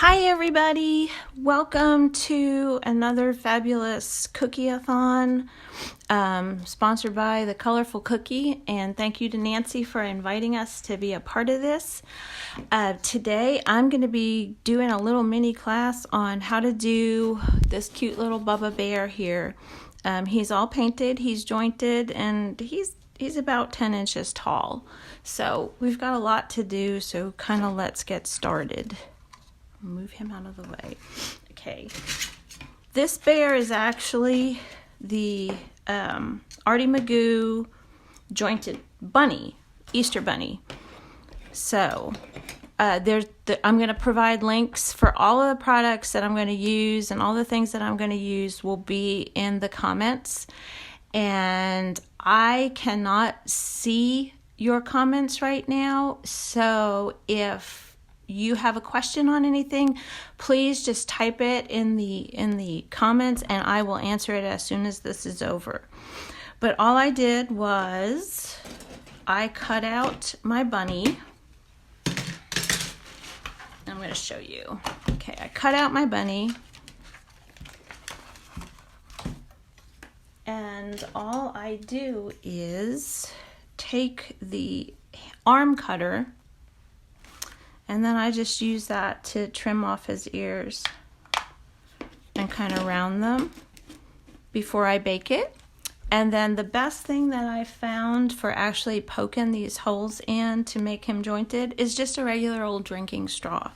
Hi everybody, welcome to another fabulous cookie-a-thon sponsored by The Colorful Cookie, and thank you to Nancy for inviting us to be a part of this. Today I'm going to be doing a little mini class on how to do this cute little Bubba Bear here. He's all painted, he's jointed, and he's about 10 inches tall. So we've got a lot to do, so kind of let's get started. Move him out of the way. Okay. This bear is actually the Artie Magoo jointed bunny, Easter bunny. So I'm going to provide links for all of the products that I'm going to use, and all the things that I'm going to use will be in the comments. And I cannot see your comments right now, so if you have a question on anything, please just type it in the comments and I will answer it as soon as this is over. But all I did was I cut out my bunny. I'm going to show you. Okay, I cut out my bunny. And all I do is take the arm cutter, and then I just use that to trim off his ears and kind of round them before I bake it. And then the best thing that I found for actually poking these holes in to make him jointed is just a regular old drinking straw.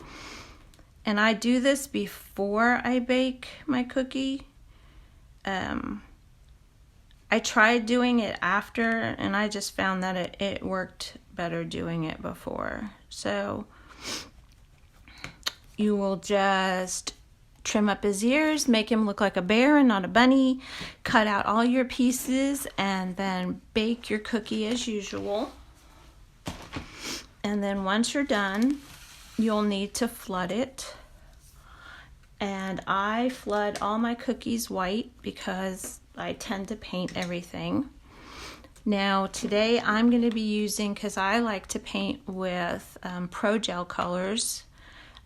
And I do this before I bake my cookie. I tried doing it after, and I just found that it worked better doing it before. So you will just trim up his ears, make him look like a bear and not a bunny, cut out all your pieces, and then bake your cookie as usual. And then once you're done, you'll need to flood it. And I flood all my cookies white because I tend to paint everything. Now today I'm going to be using, because I like to paint with Pro Gel colors.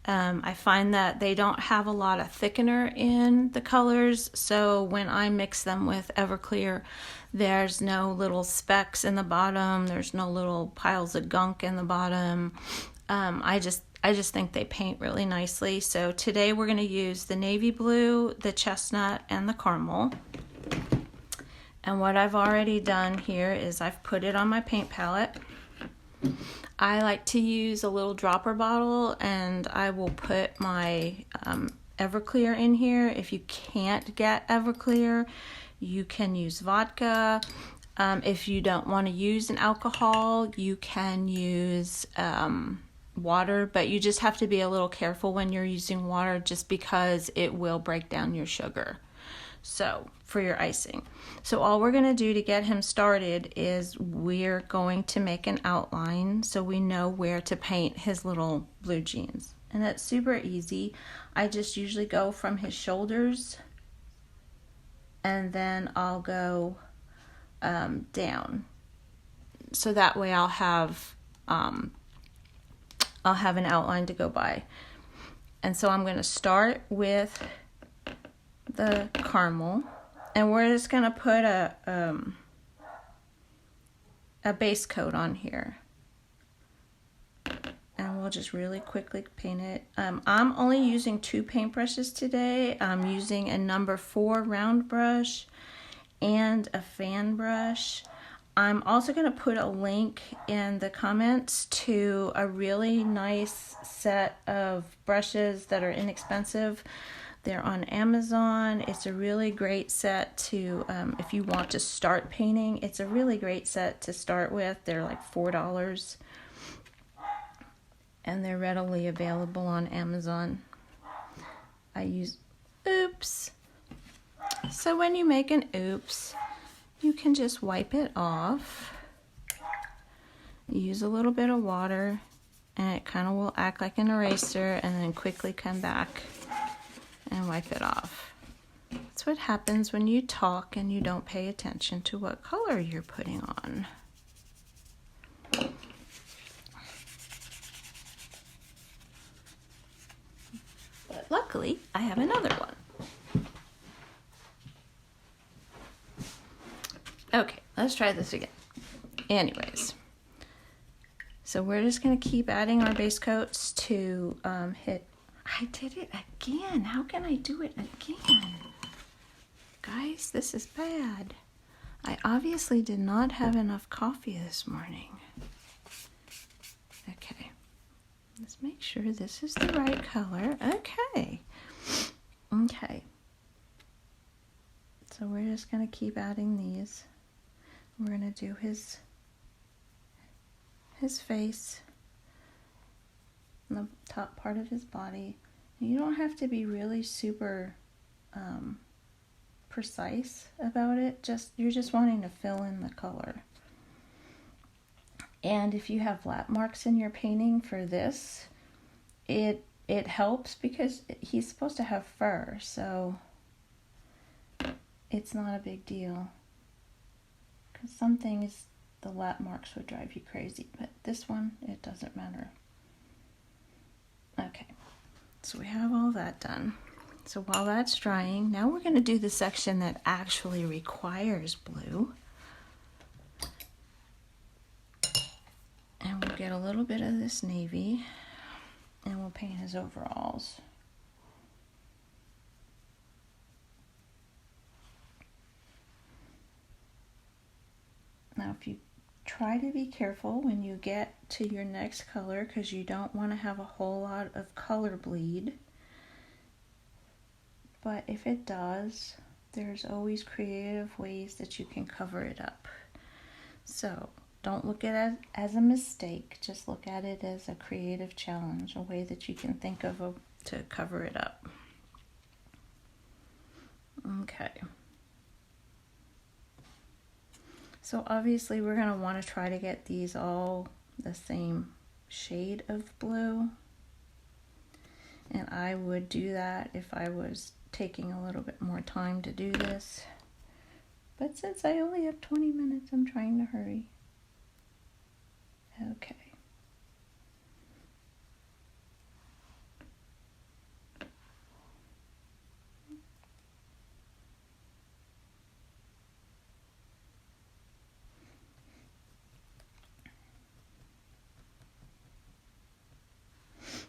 I find that they don't have a lot of thickener in the colors, so when I mix them with Everclear, there's no little specks in the bottom, there's no little piles of gunk in the bottom. I just think they paint really nicely. So today we're going to use the navy blue, the chestnut, and the caramel. And what I've already done here is I've put it on my paint palette. I like to use a little dropper bottle, and I will put my Everclear in here. If you can't get Everclear, you can use vodka. If you don't want to use an alcohol, you can use water, but you just have to be a little careful when you're using water, just because it will break down your sugar. So for your icing. So all we're going to do to get him started is we're going to make an outline so we know where to paint his little blue jeans. And it's super easy. I just usually go from his shoulders, and then I'll go down. So that way I'll have an outline to go by. And so I'm going to start with the caramel, and we're just going to put a base coat on here, and we'll just really quickly paint it. I'm only using 2 paintbrushes today. I'm using a number 4 round brush and a fan brush. I'm also going to put a link in the comments to a really nice set of brushes that are inexpensive. They're on Amazon. It's a really great set to, if you want to start painting, it's a really great set to start with. They're like $4, and they're readily available on Amazon. I use oops. So when you make an oops, you can just wipe it off. Use a little bit of water, and it kind of will act like an eraser, and then quickly come back and wipe it off. That's what happens when you talk and you don't pay attention to what color you're putting on. luckily I have another one. Okay, let's try this again. Anyways, so we're just going to keep adding our base coats to hit. I did it again. How can I do it again? Guys, this is bad. I obviously did not have enough coffee this morning. Okay, let's make sure this is the right color. Okay. Okay. So we're just going to keep adding these. We're going to do his face, the top part of his body. And you don't have to be really super precise about it. You're just wanting to fill in the color. And if you have lap marks in your painting for this, it helps because he's supposed to have fur, so it's not a big deal. Because some things, the lap marks would drive you crazy, but this one, it doesn't matter. Okay, so we have all that done. So while that's drying, now we're going to do the section that actually requires blue. And we'll get a little bit of this navy, and we'll paint his overalls. Now, if you try to be careful when you get to your next color, because you don't want to have a whole lot of color bleed. But if it does, there's always creative ways that you can cover it up. So don't look at it as a mistake. Just look at it as a creative challenge, a way that you can think of to cover it up. Okay. So obviously we're going to want to try to get these all the same shade of blue. And I would do that if I was taking a little bit more time to do this. But since I only have 20 minutes, I'm trying to hurry. Okay.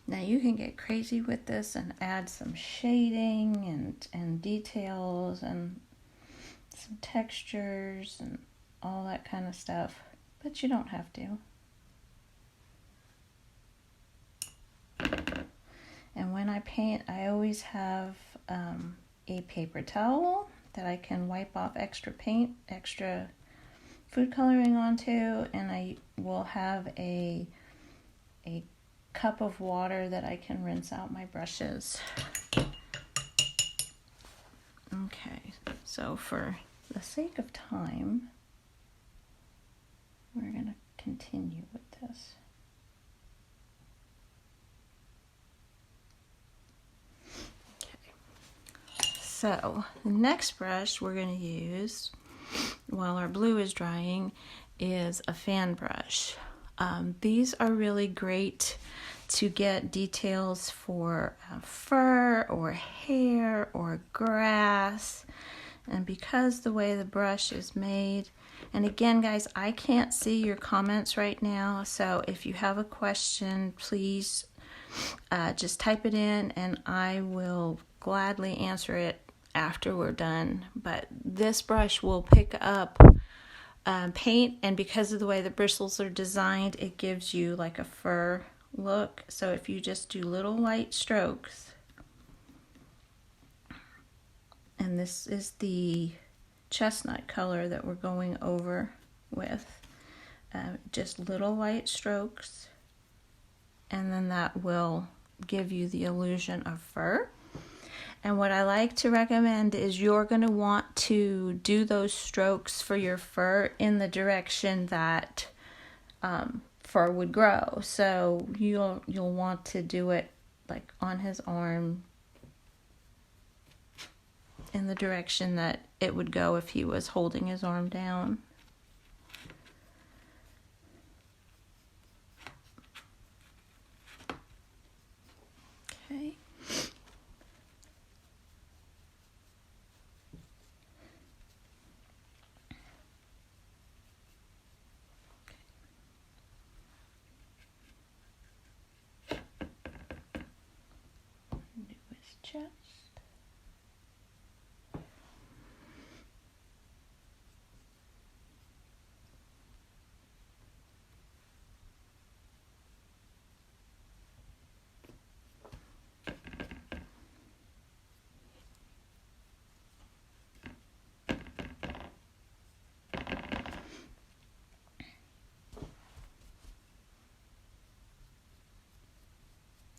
Now you can get crazy with this and add some shading and details and some textures and all that kind of stuff, but you don't have to. And when I paint, I always have a paper towel that I can wipe off extra paint, extra food coloring onto, and I will have a cup of water that I can rinse out my brushes. Okay, so for the sake of time, we're going to continue with this. Okay, so the next brush we're going to use while our blue is drying is a fan brush. These are really great to get details for fur or hair or grass. And because the way the brush is made, and again guys, I can't see your comments right now, so if you have a question, please just type it in and I will gladly answer it after we're done. But this brush will pick up paint, and because of the way the bristles are designed, it gives you like a fur look. So if you just do little light strokes, and this is the chestnut color that we're going over with, just little light strokes, and then that will give you the illusion of fur. And what I like to recommend is you're going to want to do those strokes for your fur in the direction that fur would grow. So you'll want to do it like on his arm in the direction that it would go if he was holding his arm down. Okay. chest.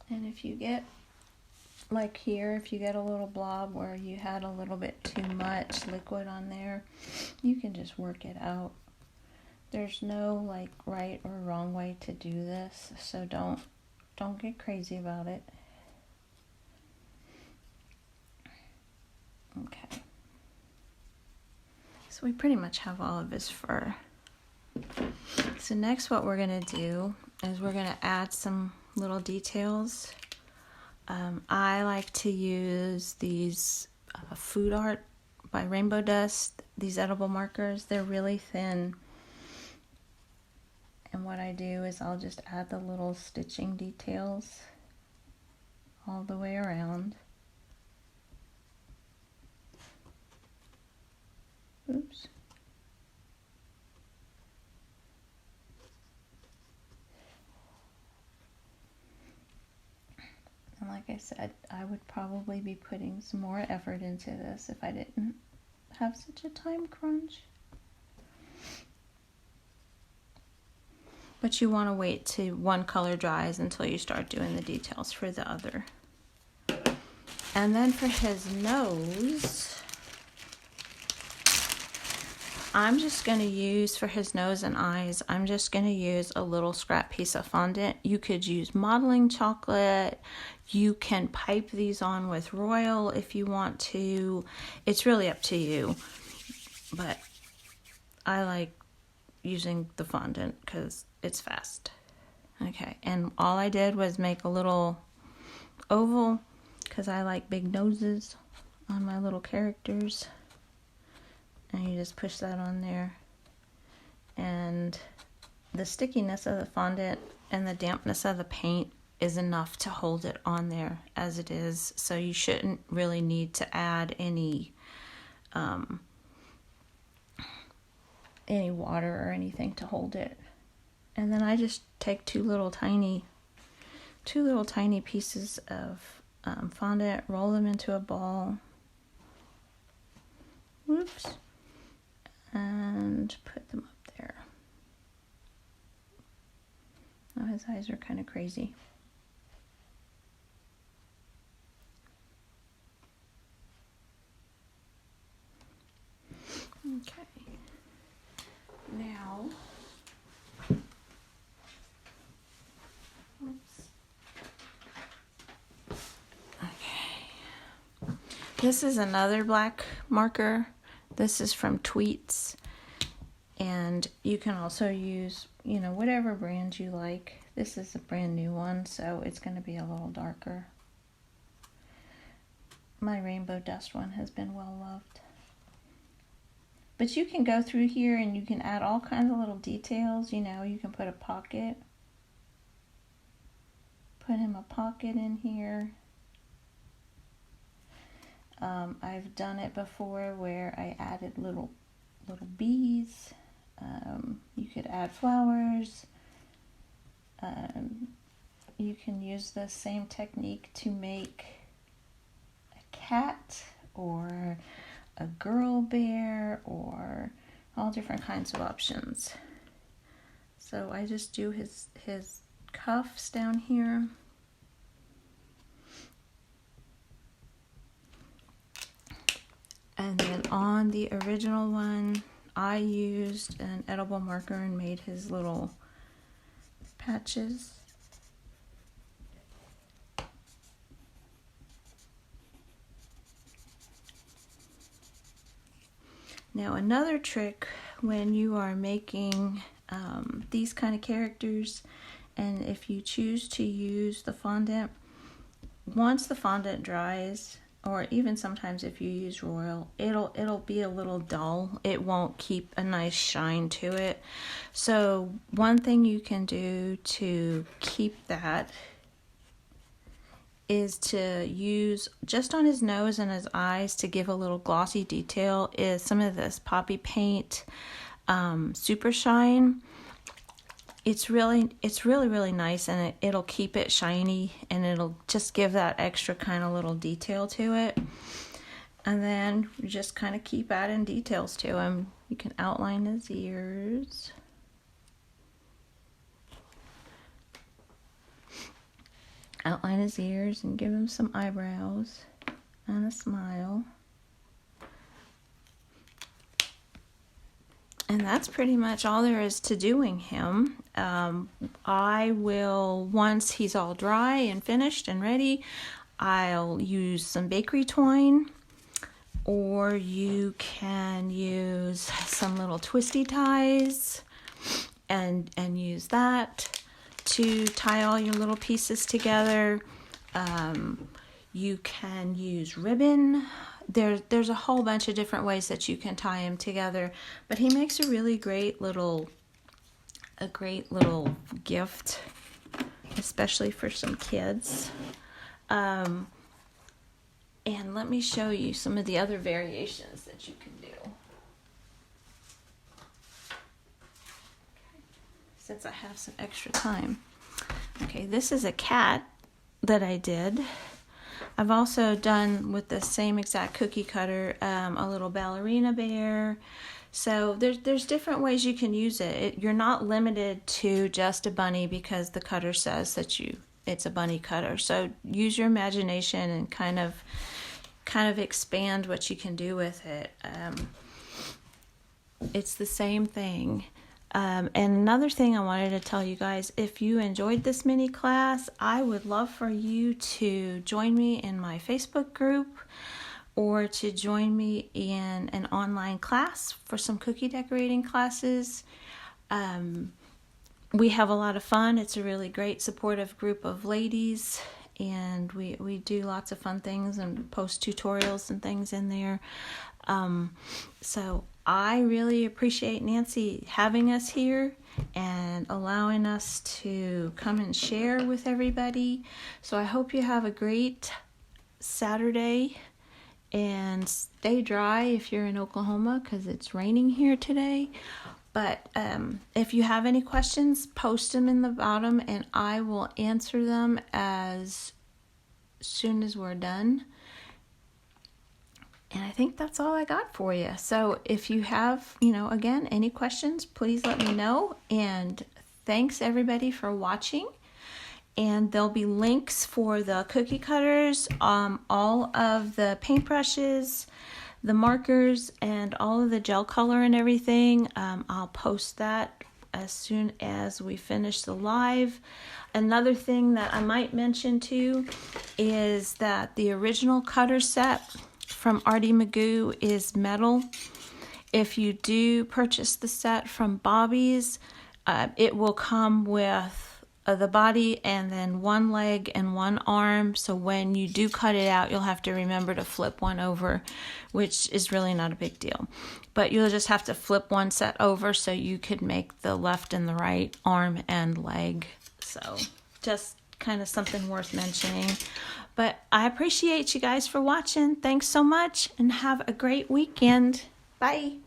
And if you get, like here, if you get a little blob where you had a little bit too much liquid on there, you can just work it out. There's no like right or wrong way to do this, so don't get crazy about it. Okay. So we pretty much have all of his fur. So next what we're gonna do is we're gonna add some little details. I like to use these Food Art by Rainbow Dust, these edible markers. They're really thin. And what I do is I'll just add the little stitching details all the way around. Oops. And like I said, I would probably be putting some more effort into this if I didn't have such a time crunch. But you want to wait till one color dries until you start doing the details for the other. And then for his nose, I'm just going to use, for his nose and eyes, I'm just going to use a little scrap piece of fondant. You could use modeling chocolate. You can pipe these on with Royal if you want to. It's really up to you. But I like using the fondant because it's fast. Okay, and all I did was make a little oval because I like big noses on my little characters. And you just push that on there. And the stickiness of the fondant and the dampness of the paint is enough to hold it on there as it is. So you shouldn't really need to add any water or anything to hold it. And then I just take two little tiny pieces of fondant, roll them into a ball. Whoops. And put them up there. Oh, his eyes are kind of crazy. Okay. Now, oops. Okay. This is another black marker. This is from Tweets, and you can also use, whatever brand you like. This is a brand new one, so it's going to be a little darker. My Rainbow Dust one has been well loved. But you can go through here and you can add all kinds of little details. You can put a pocket. Put him a pocket in here. I've done it before where I added little bees. You could add flowers. You can use the same technique to make a cat or a girl bear or all different kinds of options. So I just do his cuffs down here. And then on the original one, I used an edible marker and made his little patches. Now another trick when you are making these kind of characters, and if you choose to use the fondant, once the fondant dries, or even sometimes if you use Royal, it'll be a little dull. It won't keep a nice shine to it. So one thing you can do to keep that is to use just on his nose and his eyes to give a little glossy detail is some of this Poppy Paint Super Shine. It's really nice, and it'll keep it shiny, and it'll just give that extra kind of little detail to it. And then you just kind of keep adding details to him. You can outline his ears. Outline his ears and give him some eyebrows and a smile. And that's pretty much all there is to doing him. I will, once he's all dry and finished and ready, I'll use some bakery twine, or you can use some little twisty ties and use that to tie all your little pieces together. You can use ribbon. There's a whole bunch of different ways that you can tie him together, but he makes a really great little gift, especially for some kids. And let me show you some of the other variations that you can do. Since I have some extra time. Okay, this is a cat that I did. I've also done with the same exact cookie cutter a little ballerina bear. So there's different ways you can use it. You're not limited to just a bunny because the cutter says that it's a bunny cutter. So use your imagination and kind of expand what you can do with it. It's the same thing. And another thing I wanted to tell you guys, if you enjoyed this mini class, I would love for you to join me in my Facebook group or to join me in an online class for some cookie decorating classes. We have a lot of fun. It's a really great supportive group of ladies, and we do lots of fun things and post tutorials and things in there. So I really appreciate Nancy having us here and allowing us to come and share with everybody. So I hope you have a great Saturday and stay dry if you're in Oklahoma because it's raining here today. But if you have any questions, post them in the bottom and I will answer them as soon as we're done. And I think that's all I got for you. So if you have, again, any questions, please let me know. And thanks everybody for watching. And there'll be links for the cookie cutters, all of the paintbrushes, the markers, and all of the gel color and everything. I'll post that as soon as we finish the live. Another thing that I might mention too is that the original cutter set from Artie Magoo is metal. If you do purchase the set from Bobby's, it will come with the body and then one leg and one arm. So when you do cut it out, you'll have to remember to flip one over, which is really not a big deal. But you'll just have to flip one set over so you could make the left and the right arm and leg. So just kind of something worth mentioning. But I appreciate you guys for watching. Thanks so much and have a great weekend. Bye.